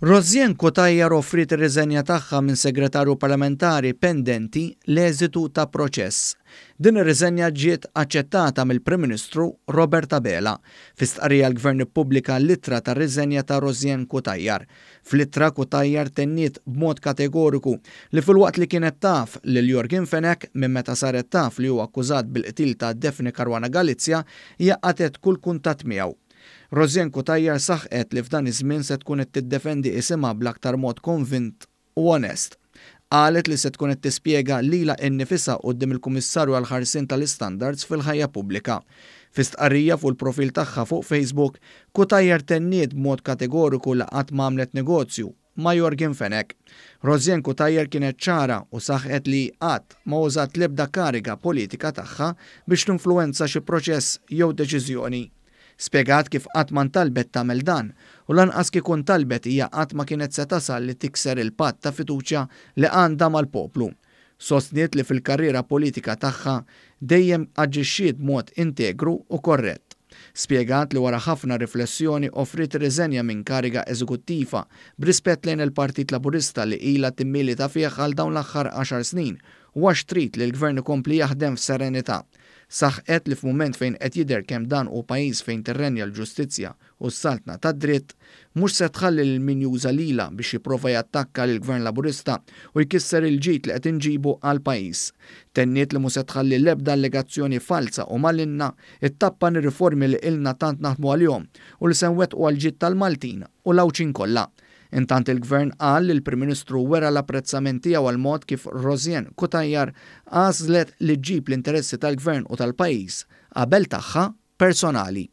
Rozien Kutajjar offrit ir-riżenja tagħha minn segretarju parlamentari pendenti l-eżitu ta' proċess. Din ir-riżenja ġiet aċċettata mill-Prim Ministru Robert Abela. Fi-stqarrija l-Gvern ippubblika l-ittra tar-riżenja ta' Rozien Kutajjar. Fl-ittra Kutajjar tenniet b'mod kategoriku li filwaqt li kienet taf lil Jorgen Fenech minn meta saret taf li huwa akkużat bil-qtil ta' Daphne Caruana Galizia hija qatet kull kuntatt miegħu. Rozien Kutajjar saħqet li f'dan iż-żmien se tkun qed tiddefendi isimha bl-aktar mod konvint u onest. Qalet li se tkun qed tispjega lilha innifisha quddiem il-Kummissarju għall-Ħarsien tal-Istandards fil-ħajja pubblika. Fi stqarrija fuq il-profil tagħha fuq Facebook, Kutajjar tenniet b'mod kategoriku li qatt m'għamlet negozju ma' Jorgen Fenech. Rozien Kutajjar kienet ċara u saħqet li qatt ma użat l-ebda kariga politika tagħha biex tinfluwenza xi proċess jew deċiżjoni. Spjegat kif qatt ma ntalbet tagħmel dan u lanqas kif talbet hija qatt ma kienet se tasal li tikser il-patt ta' fiduċja li għandha mal-poplu. Sostniet li fil-karriera politika tagħha dejjem aġixxiet b'mod integru u korrett. Spjegat li wara ħafna riflessjoni offrit riżenja minn kariga eżekuttiva b'rispett lejn il-Partit Laburista li ilha timmilita fih għal dawn l-aħħar 10 snin u għax trid li l-Gvern ikompli jaħdem f'serenità. Saħqet li f'mument fejn qed jidher kemm dan hu pajjiż fejn tirrenja l-ġustizzja u s-saltna tad-dritt, mhux se tħalli lil min juża lilha biex jipprova jattakka lill-Gvern Laburista u jkisser il-ġid li qed inġibu għall-pajjiż. Tenniet li mhux se tħalli l-ebda allegazzjoni falsa u malinna ittappan ir-riformi li ilna tant naħdmu għalihom u li se nwettqu għall-ġid tal-Maltin u l-Awċin kollha. Intant il-Gvern qal li l-Prim Ministru wera l-apprezzament tiegħu għal mod kif Rozien Kutajjar għażlet li ġġib l-interessi tal-Gvern u tal-pajjiż qabel tagħha personali.